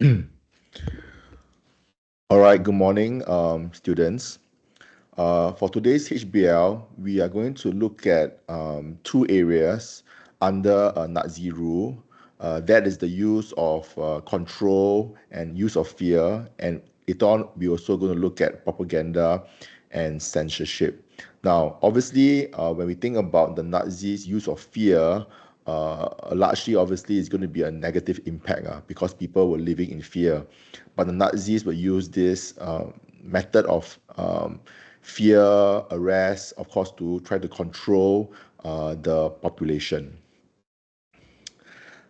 All right, good morning, students. For today's HBL, we are going to look at two areas under Nazi rule. That is the use of control and use of fear. And later on, we're also going to look at propaganda and censorship. Now, obviously, when we think about the Nazis' use of fear, largely, obviously, it's going to be a negative impact because people were living in fear. But the Nazis would use this method of fear, arrest, of course, to try to control the population.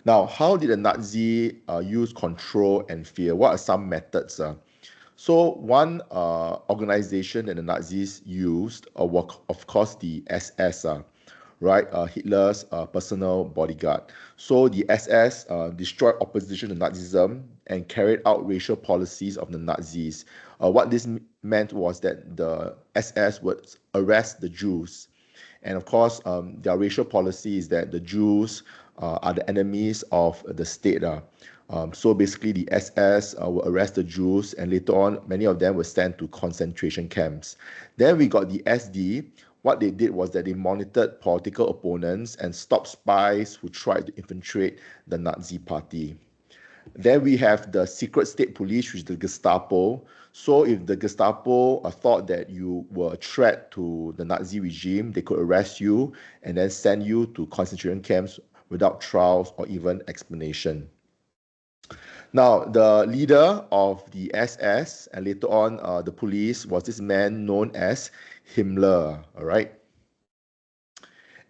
Now, how did the Nazi use control and fear? What are some methods? So one organization that the Nazis used was, of course, the SS, right? Hitler's personal bodyguard. So the SS destroyed opposition to Nazism and carried out racial policies of the Nazis. What this meant was that the SS would arrest the Jews. And of course, their racial policy is that the Jews are the enemies of the state. So basically, the SS will arrest the Jews, and later on, many of them were sent to concentration camps. Then we got the SD. What they did was that they monitored political opponents and stopped spies who tried to infiltrate the Nazi party. Then we have the secret state police, which is the Gestapo. So if the Gestapo thought that you were a threat to the Nazi regime, they could arrest you and then send you to concentration camps without trials or even explanation. Now, the leader of the SS and later on the police was this man known as Himmler, all right?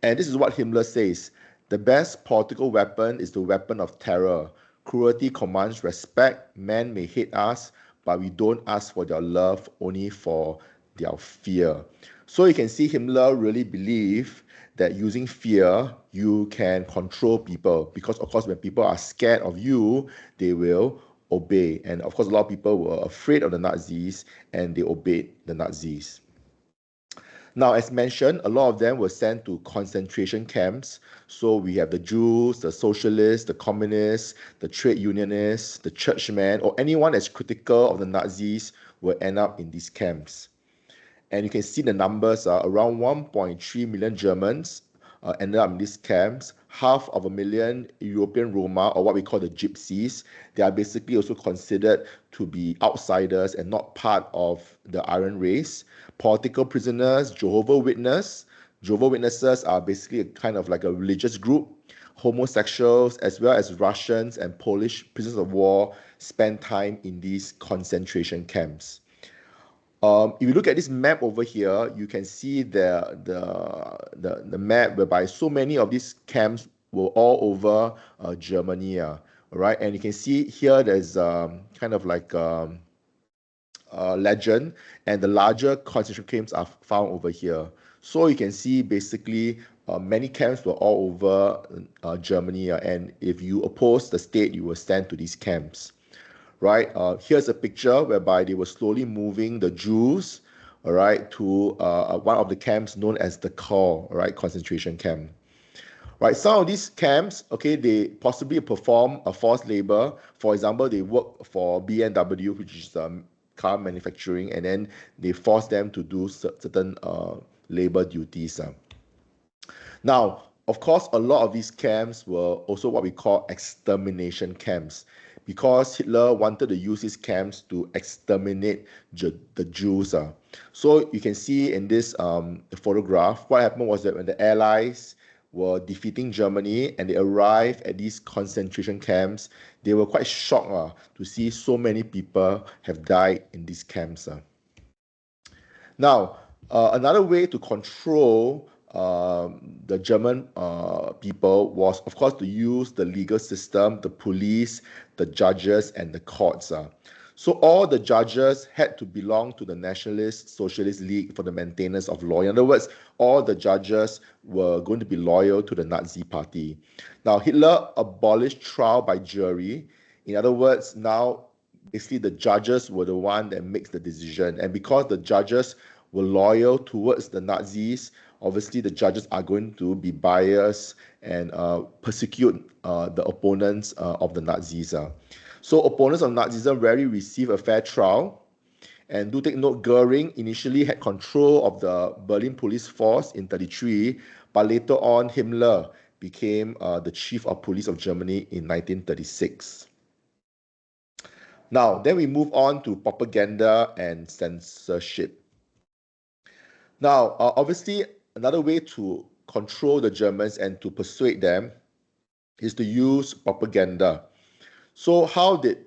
And this is what Himmler says: the best political weapon is the weapon of terror. Cruelty commands respect. Men may hate us, but we don't ask for their love, only for their fear. So you can see Himmler really believed that using fear, you can control people. Because, of course, when people are scared of you, they will obey. And, of course, a lot of people were afraid of the Nazis and they obeyed the Nazis. Now, as mentioned, a lot of them were sent to concentration camps. So we have the Jews, the socialists, the communists, the trade unionists, the churchmen, or anyone that's critical of the Nazis will end up in these camps. And you can see the numbers are around 1.3 million Germans ended up in these camps. 500,000 European Roma, or what we call the gypsies, they are basically also considered to be outsiders and not part of the Aryan race. Political prisoners, Jehovah's Witnesses are basically a kind of like a religious group. Homosexuals, as well as Russians and Polish prisoners of war, spend time in these concentration camps. If you look at this map over here, you can see the map whereby so many of these camps were all over Germany. All right, and you can see here there's kind of like legend, and the larger concentration camps are found over here. So you can see basically many camps were all over Germany, and if you oppose the state, you were sent to these camps, right? Here's a picture whereby they were slowly moving the Jews, all right, to one of the camps known as the Dachau, right, concentration camp. Right, some of these camps, okay, they possibly perform a forced labor. For example, they work for BMW, which is car manufacturing, and then they force them to do certain labor duties. Now, of course, a lot of these camps were also what we call extermination camps, because Hitler wanted to use his camps to exterminate the Jews. So you can see in this photograph, what happened was that when the Allies were defeating Germany and they arrived at these concentration camps, they were quite shocked to see so many people have died in these camps. Now, another way to control the German people was, of course, to use the legal system, the police, the judges, and the courts. So all the judges had to belong to the Nationalist Socialist League for the maintenance of law. In other words, all the judges were going to be loyal to the Nazi party. Now, Hitler abolished trial by jury. In other words, now basically the judges were the one that makes the decision. And because the judges were loyal towards the Nazis, obviously the judges are going to be biased and persecute the opponents of the Nazis. So opponents of Nazism rarely receive a fair trial. And do take note, Goering initially had control of the Berlin police force in 1933, but later on Himmler became the chief of police of Germany in 1936. Now, then we move on to propaganda and censorship. Now, obviously, another way to control the Germans and to persuade them is to use propaganda. So how did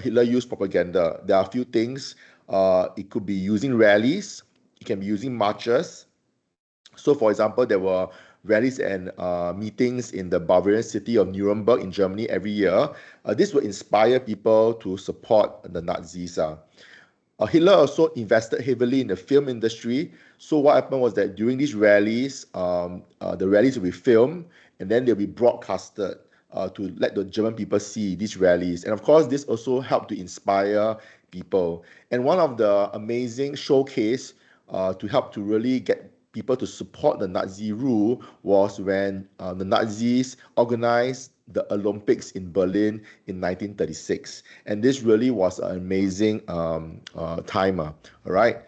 Hitler use propaganda? There are a few things. It could be using rallies. It can be using marches. So, for example, there were rallies and meetings in the Bavarian city of Nuremberg in Germany every year. This would inspire people to support the Nazis. Hitler also invested heavily in the film industry. So what happened was that during these rallies, the rallies will be filmed and then they'll be broadcasted to let the German people see these rallies. And of course, this also helped to inspire people. And one of the amazing showcase to help to really get people to support the Nazi rule was when the Nazis organized the Olympics in Berlin in 1936. And this really was an amazing time. All right.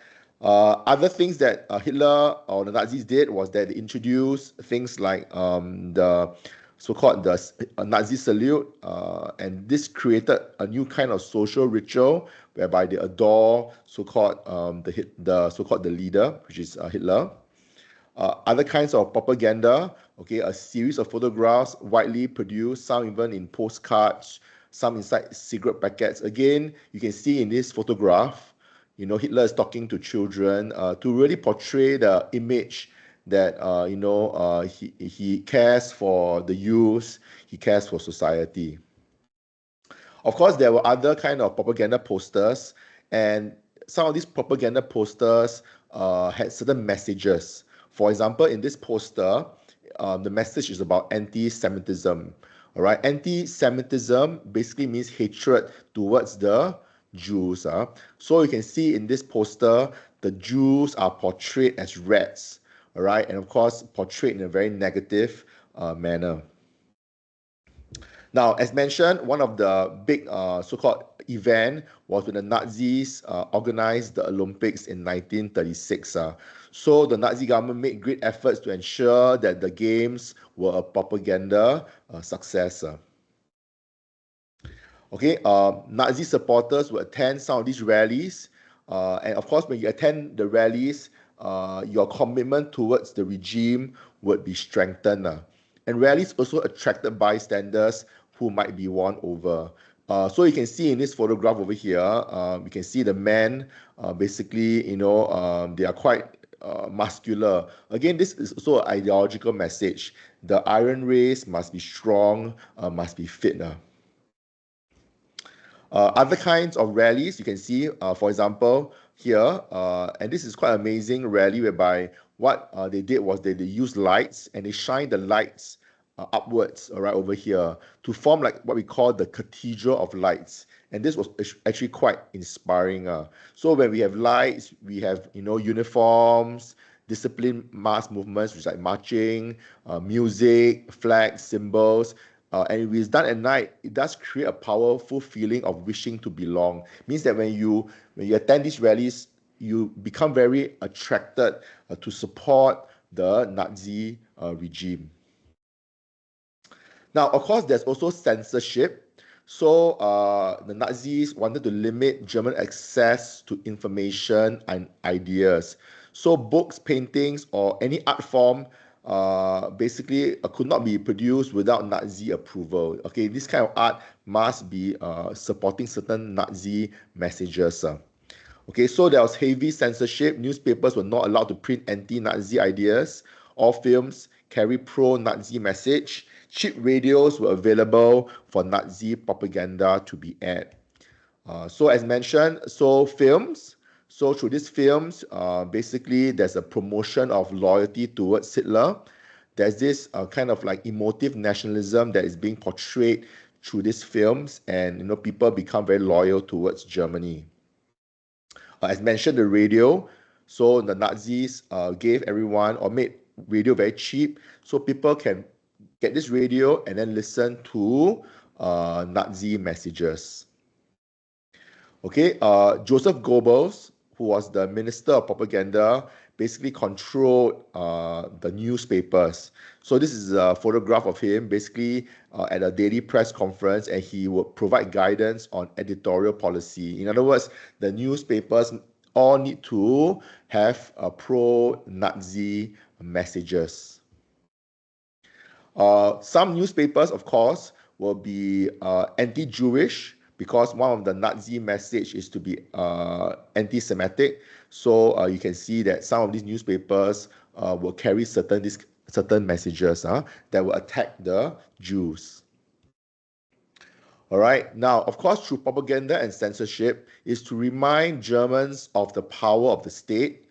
Other things that Hitler or the Nazis did was that they introduced things like the so-called the Nazi salute, and this created a new kind of social ritual whereby they adore so-called the so-called the leader, which is Hitler. Other kinds of propaganda, okay, a series of photographs widely produced, some even in postcards, some inside cigarette packets. Again, you can see in this photograph, Hitler is talking to children to really portray the image that, he cares for the youth, he cares for society. Of course, there were other kind of propaganda posters, and some of these propaganda posters had certain messages. For example, in this poster, the message is about anti-Semitism. All right, anti-Semitism basically means hatred towards the Jews. So you can see in this poster, the Jews are portrayed as rats. All right, and of course, portrayed in a very negative manner. Now, as mentioned, one of the big so-called event was when the Nazis organized the Olympics in 1936. So the Nazi government made great efforts to ensure that the games were a propaganda success. Okay, Nazi supporters would attend some of these rallies. And of course, when you attend the rallies, your commitment towards the regime would be strengthened. And rallies also attracted bystanders who might be won over. So you can see in this photograph over here, you can see the men, basically, they are quite muscular. Again, this is also an ideological message. The iron race must be strong, must be fit. Other kinds of rallies you can see, for example, here, and this is quite amazing rally whereby what they did was they used lights and they shine the lights upwards, all right, over here to form like what we call the cathedral of lights. And this was actually quite inspiring. So when we have lights, we have, uniforms, disciplined mass movements, which is like marching, music, flags, symbols. And if it's done at night, it does create a powerful feeling of wishing to belong. It means that when you attend these rallies, you become very attracted to support the Nazi regime. Now, of course, there's also censorship. So the Nazis wanted to limit German access to information and ideas. So books, paintings, or any art form basically could not be produced without Nazi approval. Okay, this kind of art must be supporting certain Nazi messages. Okay, so there was heavy censorship. Newspapers were not allowed to print anti-Nazi ideas. All films carry pro-Nazi message. Cheap radios were available for Nazi propaganda to be aired. So as mentioned, films. So through these films, basically there's a promotion of loyalty towards Hitler. There's this kind of like emotive nationalism that is being portrayed through these films, and people become very loyal towards Germany. As mentioned, the radio. So the Nazis gave everyone or made radio very cheap, so people can get this radio and then listen to Nazi messages. Okay, Joseph Goebbels, who was the Minister of Propaganda, basically controlled the newspapers. So this is a photograph of him basically at a daily press conference, and he would provide guidance on editorial policy. In other words, the newspapers all need to have pro-Nazi messages. Some newspapers, of course, will be anti-Jewish, because one of the Nazi message is to be anti-Semitic. So you can see that some of these newspapers will carry certain messages that will attack the Jews. All right. Now, of course, through propaganda and censorship is to remind Germans of the power of the state.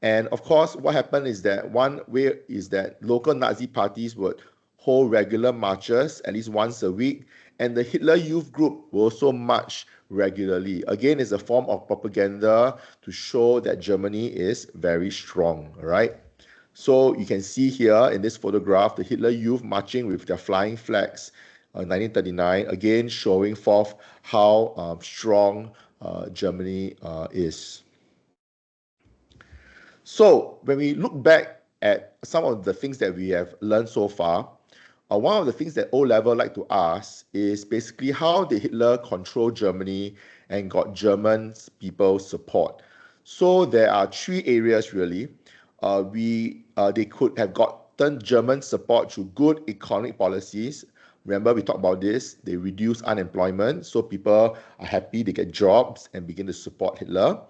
And of course, what happened is that one way is that local Nazi parties would hold regular marches at least once a week, and the Hitler Youth Group will also march regularly. Again, it's a form of propaganda to show that Germany is very strong, all right? So you can see here in this photograph, the Hitler Youth marching with their flying flags, 1939, again showing forth how strong Germany is. So when we look back at some of the things that we have learned so far, one of the things that O-Level like to ask is basically how did Hitler control Germany and got German people's support? So there are three areas really. They could have gotten German support through good economic policies. Remember, we talked about this. They reduce unemployment, so people are happy, they get jobs and begin to support Hitler.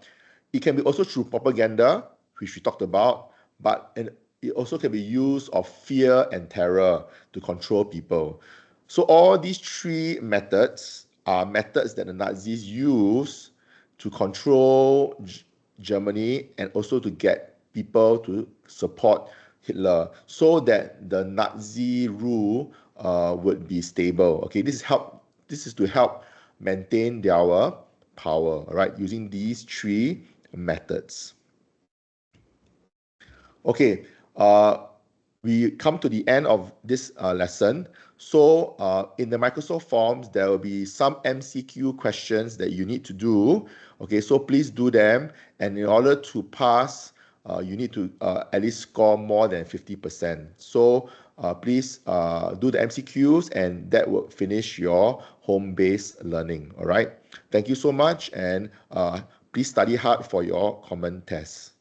It can be also through propaganda, which we talked about, but it also can be used of fear and terror to control people. So all these three methods are methods that the Nazis use to control Germany and also to get people to support Hitler so that the Nazi rule would be stable. Okay, this is to help maintain their power, right, using these three methods. Okay, we come to the end of this lesson. So in the Microsoft Forms, there will be some MCQ questions that you need to do. Okay, so please do them. And in order to pass, you need to at least score more than 50%. So please do the MCQs, and that will finish your home-based learning. All right. Thank you so much, and please study hard for your common tests.